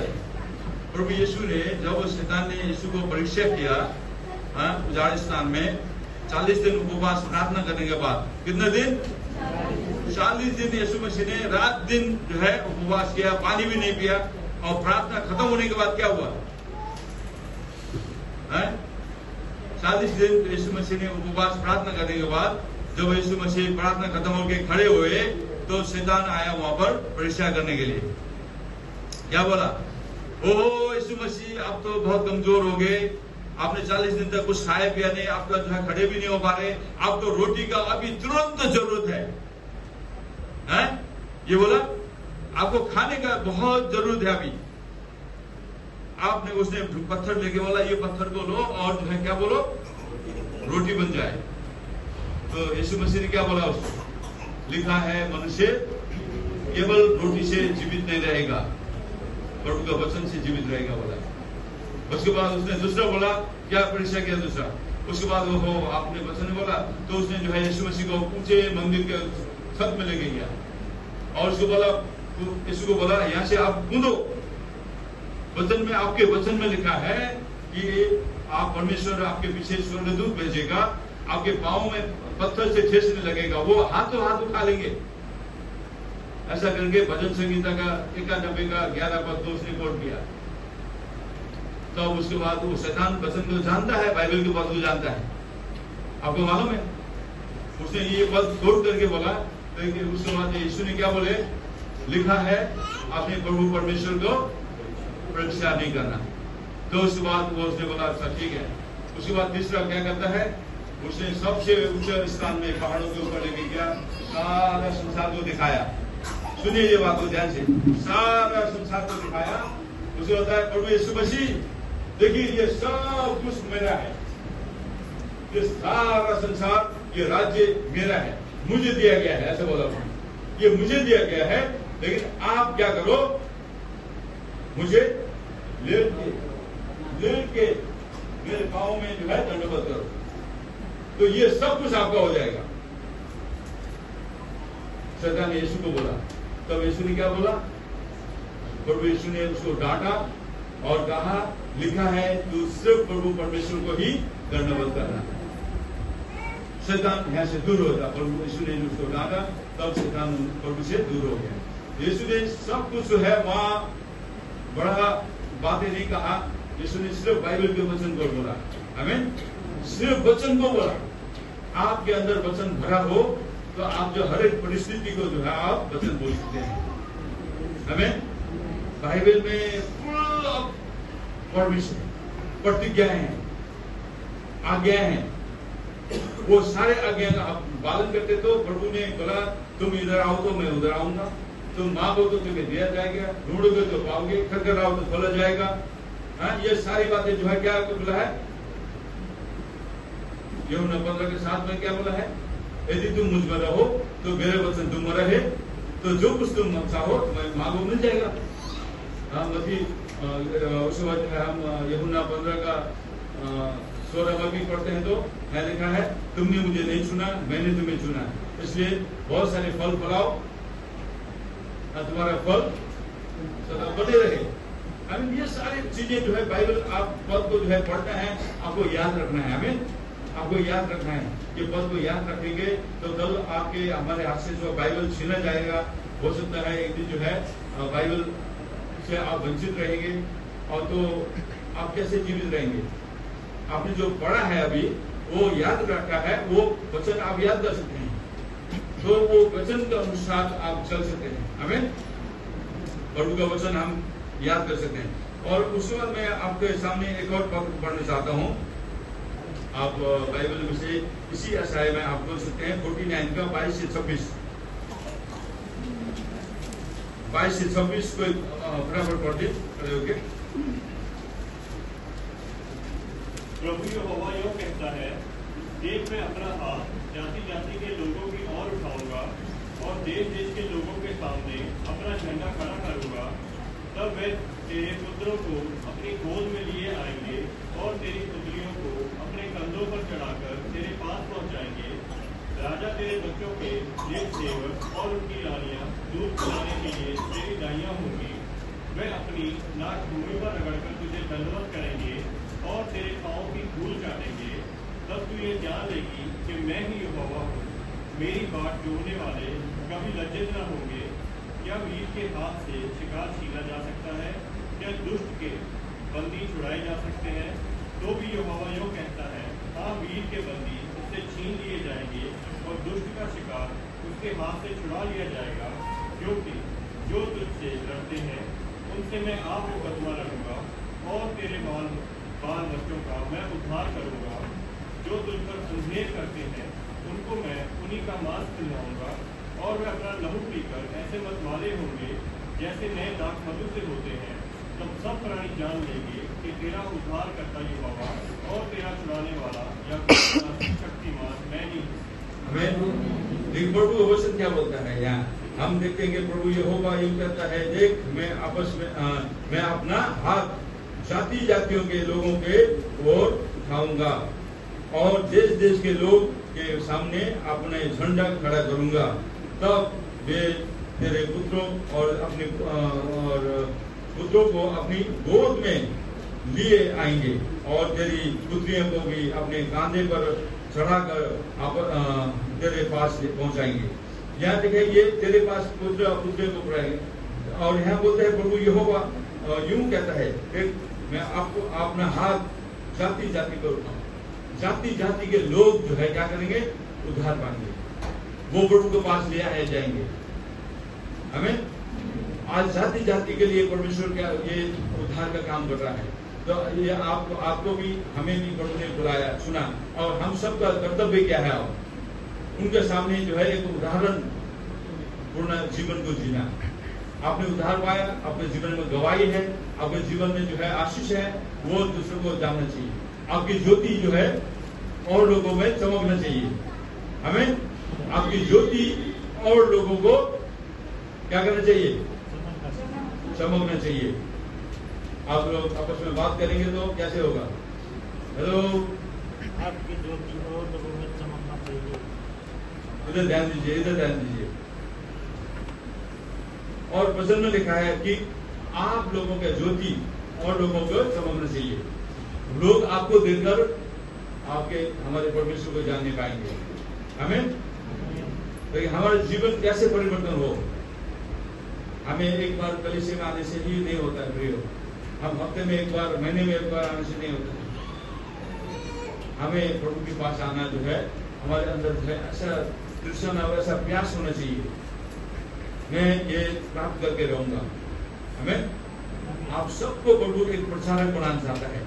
प्रभु यीशु ने जब शैतान ने यीशु को परीक्षा किया उजाड़ स्थान में 40 दिन उपवास प्रार्थना करने के बाद, कितने दिन? 40 दिन यीशु मसीह ने रात दिन जो है उपवास किया, पानी भी नहीं पिया, और प्रार्थना खत्म होने के बाद क्या हुआ? 40 दिन यीशु मसीह ने उपवास प्रार्थना करने के बाद जब यीशु मसीह प्रार्थना खत्म होकर खड़े हुए तो शैतान आया वहां पर परीक्षा करने के लिए। क्या बोला? ओह यीशु मसीह आप तो बहुत कमजोर हो गए, आपने 40 दिन तक कुछ खाया पिया नहीं, आपका जो है खड़े भी नहीं हो पा रहे, आपको रोटी का अभी तुरंत जरूरत है? ये बोला आपको खाने का बहुत जरूरत है अभी। आपने उसने पत्थर लेके बोला ये पत्थर को लो और जो है क्या बोलो रोटी बन जाए। तो यीशु मसीह ने क्या बोला उसको? लिखा है मनुष्य केवल रोटी से जीवित नहीं रहेगा, प्रभु का वचन से जीवित रहेगा बोला। उसके बाद उसने दूसरा बोला, क्या परीक्षा किया दूसरा? उसके बाद वो आपने वचन बोला तो उसने जो है यीशु मसीह को ऊंचे मंदिर के छत में लेके गया और उसको बोला, यीशु को बोला यहाँ से आप कूदो। वचन में आपके वचन में लिखा है कि आप परमेश्वर आपके पीछे स्वर्गदूत भेजेगा, आपके पांव में पत्थर से ठेसने लगेगा, वो हाथों हाथ उठा लेंगे। ऐसा करके भजन संगीता का 91 का 11 पद तो उसने कोट किया। तो उसके बाद वो शैतान वचन को जानता है, बाइबल के पद को जानता है, आपको मालूम है। उसने ये पद कोट करके बोला, तो उसके बाद यीशु ने क्या बोले? लिखा है अपने प्रभु परमेश्वर को परीक्षा नहीं करना। तो उसके बाद वो उसने बोला अच्छा ठीक है। उसके बाद तीसरा क्या करता है? उसने सबसे ऊंचे स्थान में पहाड़ों के ऊपर लेके गया, सारा संसार को दिखाया। सुनिए ये बात को ध्यान से, सारा संसार को दिखाया। उसे होता है प्रभु यीशु मसीह देखिए ये सब कुछ मेरा है, ये सारा संसार, ये राज्य मेरा है, मुझे दिया गया है। ऐसा बोला, ये मुझे दिया गया है, लेकिन आप क्या करो? मुझे लेट के मेरे पाँव में जो है दंडवत करो, तो ये सब कुछ आपका हो जाएगा। शैतान ने यीशु को बोला। तब यीशु ने क्या बोला? प्रभु यीशु ने उसको डांटा और कहा लिखा है तू सिर्फ प्रभु परमेश्वर को ही दंडवत करना। शैतान यहाँ से दूर होता। प्रभु यीशु ने उसको डांटा, तब शैतान प्रभु से दूर हो गया। यीशु ने सब कुछ है वहां बड़ा बातें नहीं कहा। यीशु ने सिर्फ बाइबल के वचन को बोला। आमीन। सिर्फ वचन को बोला। आपके अंदर वचन भरा हो तो आप जो हर एक परिस्थिति को जो है आप वचन बोल सकते हैं। आमीन। बाइबल में फुल ऑफ परमिशन, प्रतिज्ञाएं हैं, आज्ञाएं हैं, वो सारे आज्ञा का आप पालन करते तो प्रभु ने बोला तुम इधर आओ तो मैं उधर आऊंगा, तुम मांगो तो तुम्हें दिया जाएगा, ढूंढोगे तो पाओगे, खटखटाओ तो खोला जाएगा। हाँ, ये सारी बातें जो है क्या बोला है, यूहन्ना 15:7 में क्या बोला है, यदि तुम मुझ में रहो तो मेरे वचन तुम में रहे तो जो कुछ तुम चाहो तुम्हें मांगो मिल जाएगा। हाँ, उसके बाद हम यूहन्ना 15:16 में भी पढ़ते हैं तो मैं लिखा है तुमने मुझे नहीं चुना, मैंने तुम्हें चुना, इसलिए बहुत सारे फल फलाओ, तुम्हारा फल सदा बने रहे। हमें ये सारी चीजें जो है बाइबल आप पद को जो है पढ़ना है, आपको याद रखना है, हमें आपको याद रखना है। ये पद को याद रखेंगे तो कल आपके हमारे हाथ से जो बाइबल छीना जाएगा, हो सकता है एक दिन जो है बाइबल से आप वंचित रहेंगे, और तो आप कैसे जीवित रहेंगे। आपने जो पढ़ा है अभी वो याद रखा है, वो वचन आप याद कर सकते हैं, तो वो वचन के अनुसार आप चल सकते हैं, हमें प्रभु का वचन हम याद कर सकते हैं। और उसके बाद मैं आपके सामने एक और पद पढ़ना चाहता हूँ। आप बाइबल में से इसी अध्याय में आप बोल सकते हैं 49 का 22 से 26 को फटाफट पढ़ दे। प्रभु यहोवा यूं कहता है, देख मैं अपना हाथ जाति जाति के लोगों की ओर उठाऊंगा और देश देश के लोगों के सामने अपना झंडा खड़ा करूंगा। तब वे तेरे पुत्रों को अपनी गोद में लिए आएंगे और तेरी पुत्रियों को अपने कंधों पर चढ़ाकर तेरे पास पहुंचाएंगे। राजा तेरे बच्चों के एक सेवक और उनकी रानियां दूध पिलाने के लिए तेरी दाइयां होंगी। वे अपनी नाक भूमि पर रगड़कर तुझे दंडवत करेंगे और तेरे पाँव की धूल चाटेंगे। तब तू ये जान लेगी कि मैं ही यहोवा हूँ। मेरी बाट जोड़ने वाले कभी लज्जित न होंगे। क्या वीर के हाथ से शिकार छीना जा सकता है? क्या दुष्ट के बंदी छुड़ाए जा सकते हैं? तो भी यहोवा यूं कहता है, हाँ, वीर के बंदी उससे छीन लिए जाएंगे और दुष्ट का शिकार उसके हाथ से छुड़ा लिया जाएगा। क्योंकि जो तुझसे लड़ते हैं उनसे मैं आपको बदला लूंगा और तेरे बाल बच्चों का मैं उद्धार करूंगा। जो तुझ पर अंधेर करते हैं उनको मैं उन्हीं का मांस खिलाऊंगा और वे अपना लहू पीकर ऐसे मतवाले होंगे जैसे नए दाख मधु से होते हैं। तब सब प्राणी जान लेंगे कि तेरा उद्धार करता यहोवा और तेरा छुड़ाने वाला या शक्तिमान मैं ही हूँ। देख प्रभु वचन क्या बोलता है यहाँ हम देखेंगे। प्रभु यहोवा यूं कहता है, देख मैं आपस में मैं अपना हाथ जाति जातियों के लोगों के ओर उठाऊंगा और देश देश के लोग के सामने अपने झंडा खड़ा करूंगा। तब वे तेरे पुत्रों और अपने पुत्रों को अपनी गोद में लिए आएंगे और तेरी पुत्रियों को भी अपने कांधे पर चढ़ाकर तेरे पास पहुंचाएंगे। यहाँ देखें ये तेरे पास पुत्र पुत्रियों को पढ़ाएंगे। और यहाँ बोलते हैं प्रभु यहोवा यूं कहता है कि मैं आपको अपना हाथ जाति जाति पर उठाऊं। जाति जाति के लोग जो है क्या करेंगे? उद्धार पाएंगे, वो प्रभु के पास ले आए जाएंगे। हमें आज जाति जाति के लिए परमेश्वर का ये उद्धार का काम कर रहा है। तो ये आपको भी हमें भी प्रभु ने बुलाया, सुना, और हम सबका कर्तव्य क्या है? उनके सामने जो है एक उदाहरण पूर्ण जीवन को जीना। आपने उद्धार पाया, अपने जीवन में गवाही है, आपके जीवन में जो है आशीष है, वो दूसरों को जानना चाहिए। आपकी ज्योति जो है और लोगों में चमकना चाहिए। हमें आपकी ज्योति और लोगों को क्या करना चाहिए? चमकना चाहिए। आप लोग आपस में बात करेंगे तो कैसे होगा? हेलो, आपकी ज्योति और लोगों में चमकना चाहिए। इधर ध्यान दीजिए, इधर ध्यान दीजिए। और वचन में लिखा है कि आप लोगों का ज्योति और लोगों को चमकना चाहिए। लोग आपको देखकर आपके हमारे परमेश्वर को जानने पाएंगे। हमें तो हमारा जीवन कैसे परिवर्तन हो? हमें एक बार कलीसिया में आने से ही नहीं होता है प्रियो। हम हफ्ते में एक बार, महीने में एक बार आने से नहीं होता है। हमें प्रभु के पास आना जो है हमारे अंदर जो है ऐसा तृष्णा और ऐसा प्यास होना चाहिए, मैं ये प्राप्त करके रहूंगा। हमें आप सबको प्रभु एक प्रचारक बनाना चाहता है,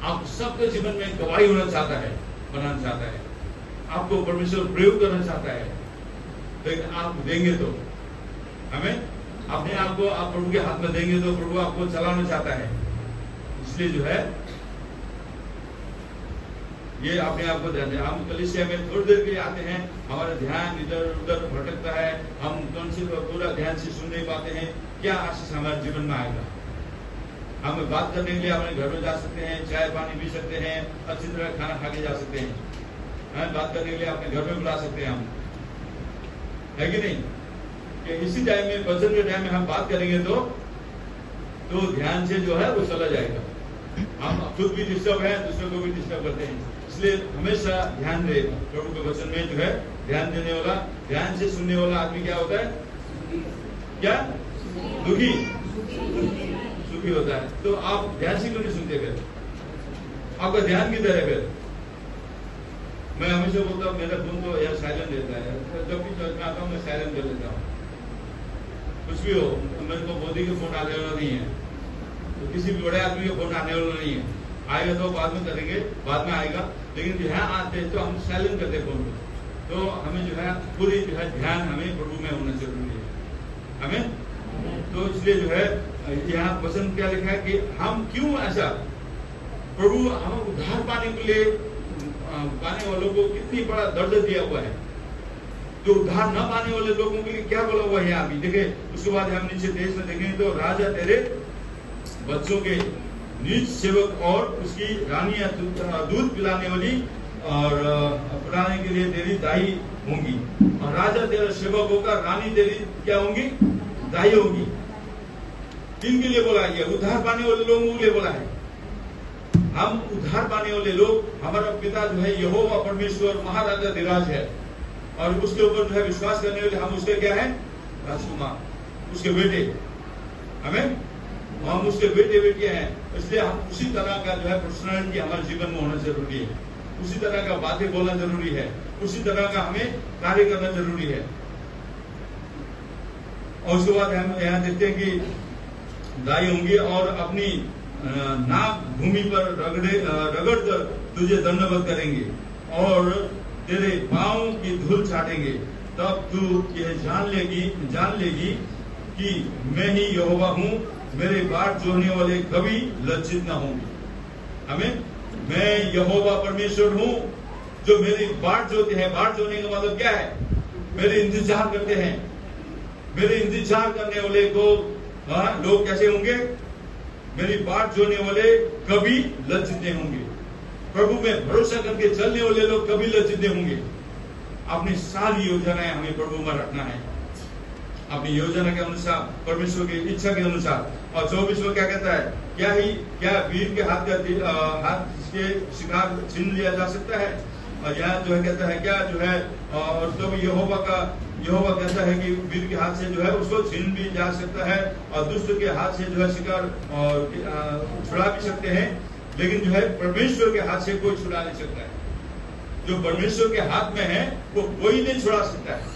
आप सबके जीवन में गवाही होना चाहता है, बनाना चाहता है, आपको परमेश्वर प्रयोग करना चाहता है। लेकिन आप देंगे तो, हमें अपने आप को आप प्रभु के हाथ में देंगे तो प्रभु आपको चलाना चाहता है। इसलिए जो है ये अपने आप को ध्यान दें। हम कलीसिया में थोड़ी देर के लिए आते हैं, हमारा ध्यान इधर उधर भटकता है, हम कौन से पूरा ध्यान से सुन नहीं पाते हैं। क्या आशीष हमारे जीवन में आएगा? हम बात करने के लिए अपने घर में जा सकते हैं, चाय पानी पी सकते हैं, अच्छी तरह खाना खा के जा सकते हैं, बात करने के लिए अपने घर में बुला सकते हैं हम, है कि नहीं? कि इसी टाइम में, वचन के टाइम में हम बात करेंगे तो ध्यान से जो है वो चला जाएगा। हम खुद भी डिस्टर्ब है, दूसरों को भी डिस्टर्ब करते हैं। इसलिए हमेशा ध्यान दे। प्रभु के वचन में जो है ध्यान देने वाला, ध्यान से सुनने वाला आदमी क्या होता है? क्या? दुखी, सुखी होता है। तो आप ध्यान से क्यों नहीं सुनते? फिर आपका ध्यान किधर है? फिर मैं हमेशा बोलता हूँ मेरा फोन तो यार साइलेंट रहता है, जब भी चर्च में आता हूँ मैं साइलेंट कर लेता हूँ। कुछ भी हो, मेरे को मोदी के फोन आने वाला नहीं है, तो किसी भी बड़े आदमी का फोन आने वाला नहीं है। आएगा तो बाद में करेंगे, बाद में आएगा, लेकिन यहाँ आते हैं तो हम साइलेंट करते फोन को। तो हमें जो है पूरी जो है ध्यान हमें प्रभु में होना जरूरी है, हमें। तो इसलिए जो है यहाँ वचन क्या लिखा है कि हम क्यों ऐसा, प्रभु हम उद्धार पाने के लिए पाने वालों को कितनी बड़ा दर्द दिया हुआ है। जो उद्धार न पाने वाले लोगों के लिए क्या बोला हुआ है अभी देखे। उसके बाद हम नीचे देश में देखेंगे तो राजा तेरे बच्चों के निज सेवक और उसकी रानियां दूध पिलाने वाली और पिलाने के लिए तेरी दाई होंगी, और राजा तेरा सेवक होगा, रानी तेरी क्या होंगी? दाई होंगी। किनके लिए बोला है? उद्धार पाने वाले लोगों के लिए बोला है। हम उद्धार पाने वाले लोग, हमारा पिता जो है यहोवा परमेश्वर महाराजा धीराज है, और उसके ऊपर जो है विश्वास करने वाले हम उसके क्या है? राजकुमार, उसके बेटे, हमें हम उसके बेटे बेटियां हैं। इसलिए हम उसी तरह का जो है पर्सनालिटी हमारे जीवन में होना जरूरी है, उसी तरह का बातें बोलना जरूरी है, उसी तरह का हमें कार्य करना जरूरी है। और उसके बाद हम यहाँ देखते हैं कि दाई होंगी और अपनी नाक भूमि पर रगड़ कर तुझे दंडवत करेंगे और तेरे पांव की धूल छाटेंगे। तब तू यह जान लेगी कि मैं ही यहोवा हूँ, मेरे बाट जोड़ने वाले कभी लज्जित न होंगे। हमें, मैं यहोवा परमेश्वर हूँ जो मेरी बाट जोते हैं। बाट जोड़ने का मतलब क्या है? मेरे इंतजार करते हैं। मेरे इंतजार करने वाले को लोग कैसे होंगे? मेरी बाट जोड़ने वाले कभी लज्जित नहीं होंगे। प्रभु में भरोसा करके चलने वाले लोग कभी लज्जित नहीं होंगे। अपनी सारी योजनाएं हमें प्रभु में रखना है, अपनी योजना के अनुसार, परमेश्वर की इच्छा के अनुसार। और 24 में क्या कहता है? क्या वीर के हाथ के शिकार छीन लिया जा सकता है? और यहाँ जो है कहता है क्या जो है, और तो यहोवा कहता है कि वीर के हाथ से जो है उसको छीन भी जा सकता है, और दुष्ट के हाथ से जो है शिकार और छुड़ा भी सकते हैं, लेकिन जो है परमेश्वर के हाथ से कोई छुड़ा नहीं सकता है। जो परमेश्वर के हाथ में है वो कोई नहीं छुड़ा सकता है।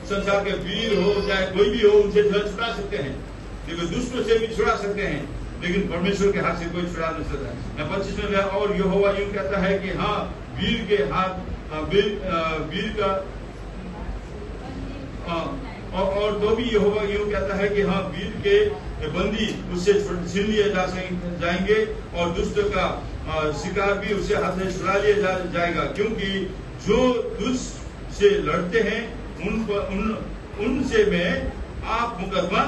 संसार के वीर हो चाहे कोई भी हो, उनसे छुड़ा सकते हैं, लेकिन दुष्टों से भी छुड़ा सकते हैं, लेकिन परमेश्वर के हाथ से कोई छुड़ा नहीं सकता है। 25 में और यहोवा यूं कहता है कि हाँ, वीर के हाथ वीर का और तो भी यहोवा यूं कहता है कि हाँ, वीर के बंदी उससे छीन लिए जाएंगे और दुष्ट का शिकार भी उससे हाथ से छुड़ा लिया जाएगा, क्योंकि जो दुष्ट से लड़ते हैं उनसे मैं आप मुकदमा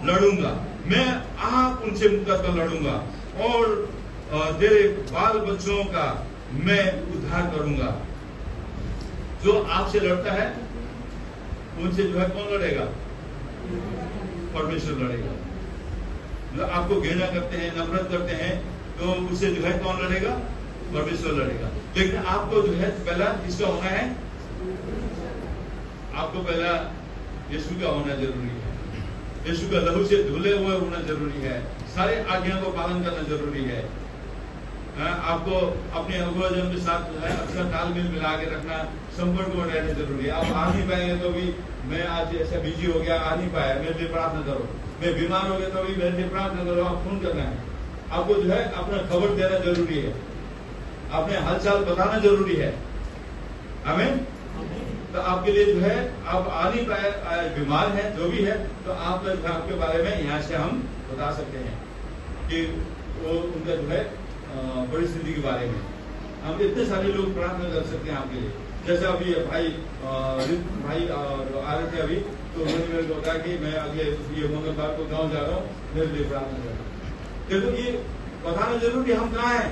लड़ूंगा, मैं आप उनसे मुकदमा लड़ूंगा, और तेरे बाल बच्चों का मैं उद्धार करूंगा। जो आपसे लड़ता है उनसे जो है कौन लड़ेगा? परमेश्वर लड़ेगा। जो आपको घृणा करते हैं, नफरत करते हैं, तो उससे जो है कौन लड़ेगा? परमेश्वर लड़ेगा। लेकिन आपको जो है पहला इसका होना है, आपको पहला यीशु का होना जरूरी है, यीशु का लहू से धुले हुए होना जरूरी है, सारे आज्ञा को पालन करना जरूरी है। आपको अपने अगुवाजन के साथ जो है अच्छा तालमेल मिला के रखना, संपर्क में रहना जरूरी है। आप आ नहीं पाएंगे तो भी मैं आज ऐसा बिजी हो गया, आ नहीं पाया, मेरे लिए प्रार्थना करो, मैं बीमार हो गया तो अभी मेरे लिए प्रार्थना करो, आप फोन करना है, आपको जो है अपना खबर देना जरूरी है, अपने हालचाल बताना जरूरी है। आमीन। तो आपके लिए जो है आप आ नहीं पाए, बीमार है, जो भी है, तो आप आपके बारे में यहाँ से हम बता सकते हैं कि वो उनका जो है परिस्थिति के बारे में हम इतने सारे लोग प्रार्थना कर सकते हैं आपके लिए। जैसे अभी भाई और आ रहे थे अभी, तो उन्होंने मेरे को बताया कि मैं अगले ये मंगलवार को गाँव जा रहा हूँ, मेरे लिए प्रार्थना कर रहा हूँ। देखो ये बताना जरूरी है, हम कहाँ हैं,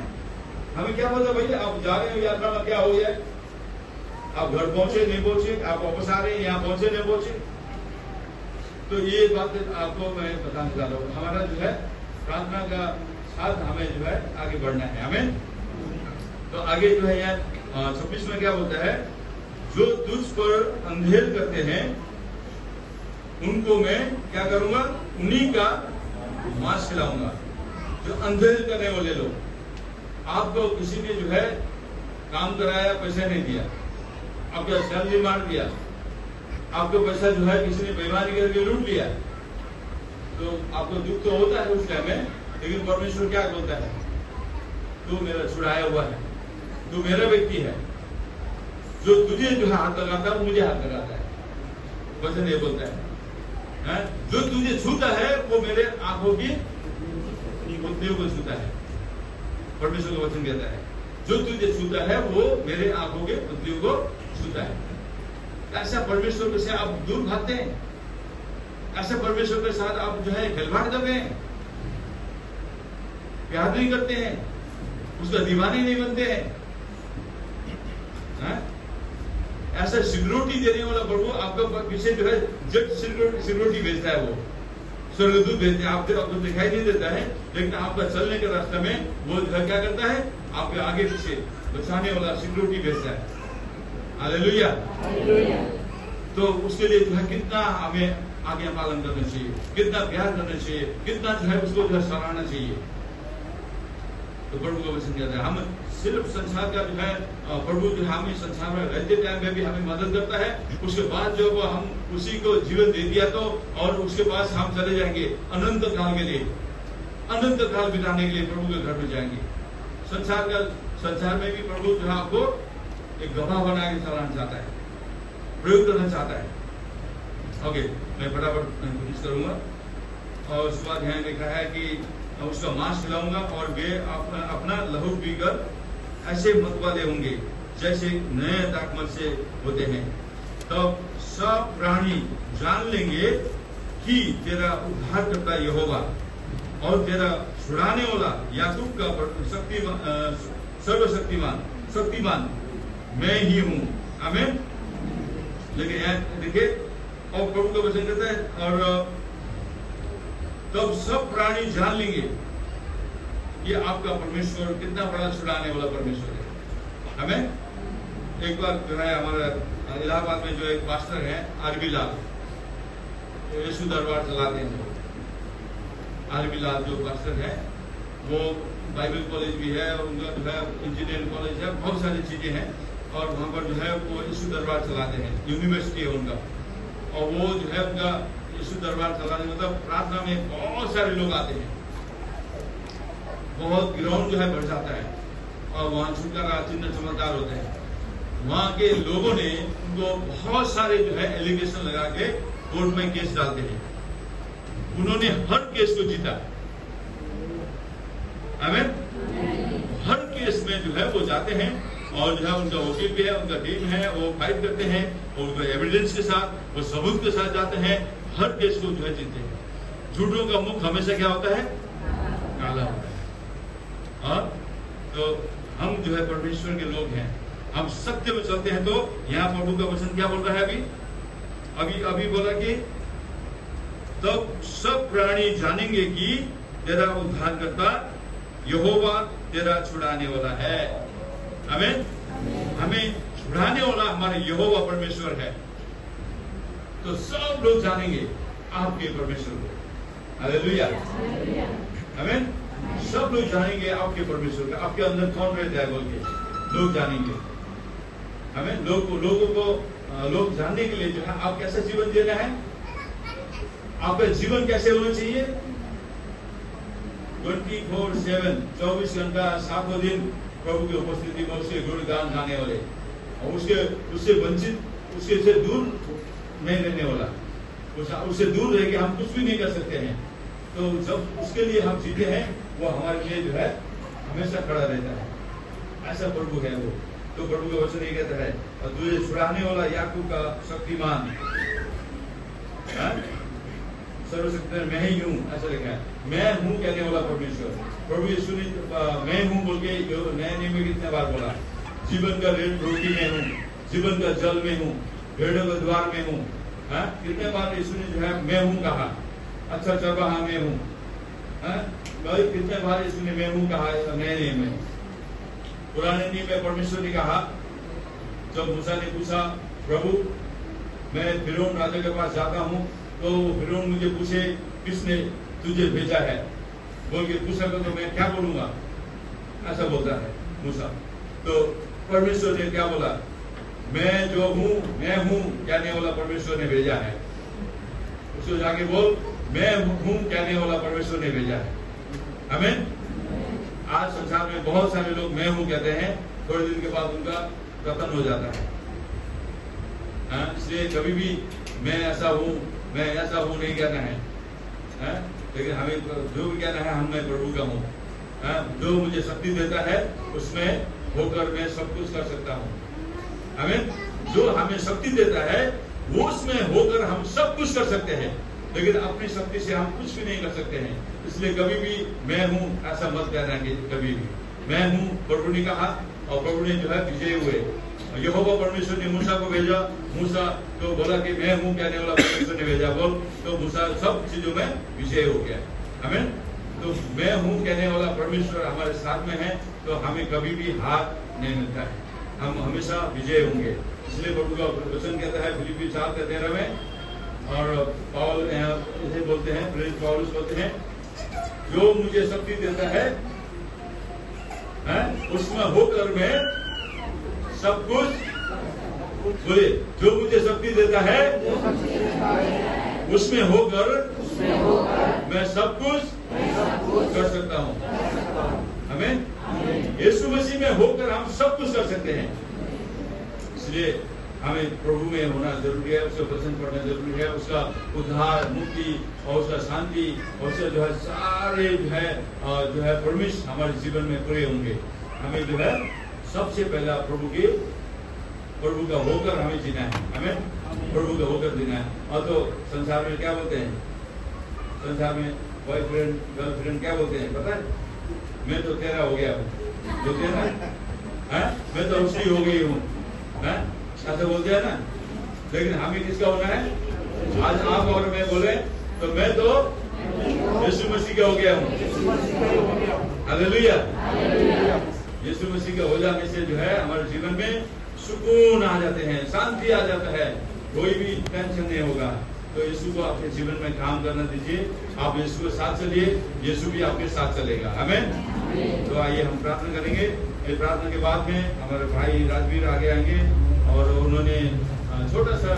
हमें क्या पता भैया आप जा रहे हो यात्रा में क्या हो जाए, आप घर पहुंचे नहीं पहुंचे, आप वापस आ रहे हैं यहाँ पहुंचे नहीं पहुंचे। तो ये बात आपको मैं बताना चाह रहा हूँ। हमारा जो है प्रार्थना का साथ हमें जो है आगे बढ़ना है। हमें तो आगे जो है यहाँ 26 में क्या बोलता है, जो तुझ पर अंधेर करते हैं उनको मैं क्या करूंगा, उन्हीं का मांस खिलाऊंगा। जो अंधेर करने वाले लोग, आपको किसी ने जो है काम कराया, पैसा नहीं दिया, आपका सैलरी मार दिया, आपको पैसा जो है किसी ने बेईमानी करके लूट लिया, तो आपको दुख तो होता है उस टाइम में, लेकिन परमेश्वर क्या बोलता है, तू मेरा छुड़ाया हुआ है, तू मेरा व्यक्ति है। जो तुझे जो है हाथ लगाता है वो मुझे हाथ लगाता है, वचन ये बोलता है। जो तुझे छूता है वो मेरे आंखों की पुतलियों को छूता है। परमेश्वर का वचन कहता है जो तुझे छूता है वो मेरे आंखों के पुतलियों को छूता है। ऐसा परमेश्वर से आप दूर भागते हैं, ऐसे परमेश्वर के साथ आप जो है खिलवाड़ कर रहे हैं, प्यार नहीं करते हैं, उसका दीवाने नहीं बनते हैं। ऐसा सिक्योरिटी देने वाला प्रभु आपका पीछे जो है जट सिक्योरिटी भेजता है, वो स्वर्गदूत भेजते हैं। आपको दिखाई नहीं देता है, लेकिन आपका चलने के रास्ते में वो क्या करता है, आपके आगे पीछे बचाने वाला सिक्योरिटी भेजता है। हालेलुया। तो उसके लिए जो है कितना हमें आगे पालन करना चाहिए, कितना प्यार करना चाहिए, कितना जो है उसको जो है सराहना चाहिए। तो प्रभु का वचन कहता है हम सिर्फ संसार का जो है प्रभु जो है हमें संसार में रहते टाइम में भी हमें मदद करता है, उसके बाद जो हम उसी को जीवन दे दिया तो, और उसके बाद हम चले जाएंगे अनंत काल के लिए, अनंत काल बिताने के लिए प्रभु के घर में जाएंगे। संसार में भी प्रभु जो है आपको एक गवाह बना के चलाना चाहता है, प्रयोग करना चाहता है। ओके, मैं फटाफट कोशिश करूंगा। और उसके बाद यहाँ लिखा है कि उसका मांस खिलाऊंगा और वे अपना लहू पीकर ऐसे मत वाले होंगे जैसे नए दाखमल से होते हैं। तब सब प्राणी जान लेंगे कि तेरा उद्धारकर्ता यहोवा और तेरा छुड़ाने वाला याकूब का शक्तिमान मैं ही हूँ। आमीन। लेकिन यहाँ देखिए, और प्रभु का वचन कहता है और तब सब प्राणी जान लेंगे कि आपका परमेश्वर कितना बड़ा छुड़ाने वाला परमेश्वर है। हमें एक बार जो है हमारा इलाहाबाद में जो एक पास्टर है आरबी लाल, यीशु दरबार चलाते हैं, आरबी लाल जो पास्टर है, वो बाइबल कॉलेज भी है, उनका जो है इंजीनियरिंग कॉलेज है, बहुत सारी चीजें हैं, और वहाँ पर जो है वो यीशु दरबार चलाते हैं, यूनिवर्सिटी है उनका। और वो जो है उनका यीशु दरबार चलाने मतलब प्रार्थना में बहुत सारे लोग आते हैं, बहुत ग्राउंड जो है भर जाता है, और वहाँ छुटकारा चिन्ह चमत्कार होते हैं। वहाँ के लोगों ने उनको बहुत सारे जो है एलिगेशन लगा के कोर्ट में केस डालते हैं, उन्होंने हर केस को जीता। आमीन। हर केस में जो है वो जाते हैं, और जो है उनका वकील भी है, उनका टीम है, वो फाइट करते हैं, और उनका एविडेंस के साथ, वो सबूत के साथ जाते हैं, हर केस को जो है जीतते हैं। झूठों का मुख हमेशा क्या होता है, काला होता है। और तो हम जो है परमेश्वर के लोग हैं, हम सत्य में चलते हैं। तो यहाँ प्रभु का वचन क्या बोल रहा है, अभी बोला कि तब सब प्राणी जानेंगे कि तेरा उद्धारकर्ता यहोवा तेरा छुड़ाने वाला है। हमें छुड़ाने वाला हमारे यहोवा परमेश्वर है। तो सब लोग जानेंगे आपके परमेश्वर को। हालेलुया। आमीन। सब लोग जानेंगे आपके परमेश्वर का, आपके अंदर कौन रहता है बोल के लोग जानेंगे। हमें लोगों को जानने के लिए जो है आप कैसा जीवन जीना है, आपका जीवन कैसे होना चाहिए? 24/7 24 घंटा 7 दिन प्रभु की उपस्थिति में उसके गुणगान गाने वाले, और उससे वंचित, उसके से दूर नहीं रहने वाला, उससे दूर रह के हम कुछ भी नहीं कर सकते हैं। तो जब उसके लिए हम जीते हैं, वो हमारे लिए जो है हमेशा खड़ा रहता है। ऐसा प्रभु है वो। तो प्रभु का वचन ये कहता है, और तुझे छुड़ाने वाला याकूब का शक्तिमान, सर्वशक्तिमान मैं ही हूँ, ऐसा लिखा है। मैं हूँ कहने वाला परमेश्वर प्रभु यीशु ने मैं हूँ बोल के नए नियम में कितने बार बोला? जीवन का रोटी में हूँ, जीवन का जल में हूँ, भेड़ों के द्वार में हूँ। कितने बार यीशु ने जो है मैं हूँ कहा? अच्छा चरवाहा में हूँ। कितने बार यीशु ने मैं हूँ कहा नए नियम में? पुराने नियम में परमेश्वर ने कहा, जब मूसा ने पूछा, प्रभु मैं फिरौन राजा के पास जाता हूँ, तो फिरौन मुझे पूछे किसने तुझे भेजा है बोल के पूछा, तो मैं क्या बोलूंगा? ऐसा बोलता है मूसा। तो परमेश्वर ने क्या बोला? मैं जो हूँ, मैं हूँ कहने वाला परमेश्वर ने भेजा है। उसको जाके बोल, मैं हूँ कहने वाला परमेश्वर ने भेजा है। आमीन। आज संसार में बहुत सारे लोग मैं हूँ कहते हैं, थोड़े दिन के बाद उनका पतन हो जाता है। इसलिए कभी भी मैं ऐसा हूँ, मैं ऐसा हूँ नहीं कहना है। लेकिन हमें जो भी कहना है, हम मैं प्रभु का हूँ। जो मुझे शक्ति देता है उसमें होकर मैं सब कुछ कर सकता हूँ। हमें जो हमें शक्ति देता है वो उसमें होकर हम सब कुछ कर सकते हैं, लेकिन अपनी शक्ति से हम कुछ भी नहीं कर सकते हैं। इसलिए कभी भी मैं हूँ ऐसा मत कहना कि कभी भी मैं हूँ। प्रभु ने कहा, और प्रभु ने जो है विजय हुए। यहोवा परमेश्वर ने मूसा को भेजा, मूसा तो बोला कि मैं हूँ कहने वाला परमेश्वर ने भेजा बोल, तो मूसा सब चीजों में विजय हो गया। हमें तो मैं हूँ कहने वाला परमेश्वर हमारे साथ में है, तो हमें कभी भी हार नहीं मिलता है, हम हमेशा विजय होंगे। इसलिए प्रभु का वचन कहता है फिलिप्पी 4:13 में, और पौल इसे बोलते हैं, प्रेरित पौलुस बोलते हैं, जो मुझे शक्ति देता है उसमें होकर मैं सब कुछ, बोले जो मुझे शक्ति देता है उसमें होकर मैं सब कुछ कर सकता हूँ। हमें यीशु मसीह में होकर हम सब कुछ कर सकते हैं। इसलिए हमें प्रभु में होना जरूरी है, उसका वचन पढ़ना जरूरी है, उसका उद्धार, मुक्ति और उसका शांति और उसका जो है सारे जो है परमेश हमारे जीवन में पूरे होंगे। हमें जो है सबसे पहला प्रभु का होकर हमें जीना है। हमें प्रभु का होकर जीना है। और तो संसार में क्या बोलते हैं? संसार में बॉयफ्रेंड गर्लफ्रेंड क्या बोलते हैं पता है? मैं तो तेरा हो गया हूँ, बोलते हैं ना, मैं तो उसकी हो गई हूँ, ऐसा बोलते हैं ना। लेकिन हमें किसका होना है? आज आप और मैं बोले तो मैं तो यीशु मसीह का हो गया हूँ। हालेलुया। यीशु मसीह का हो जाने से जो है हमारे जीवन में सुकून आ जाते हैं, शांति आ जाता है, कोई भी टेंशन नहीं होगा। तो यीशु को अपने जीवन में काम करना दीजिए, आप यीशु के साथ चलिए, यीशु भी आपके साथ चलेगा। आमीन। तो आइए हम प्रार्थना करेंगे। ये प्रार्थना के बाद में हमारे भाई राजवीर आगे आएंगे और उन्होंने छोटा सा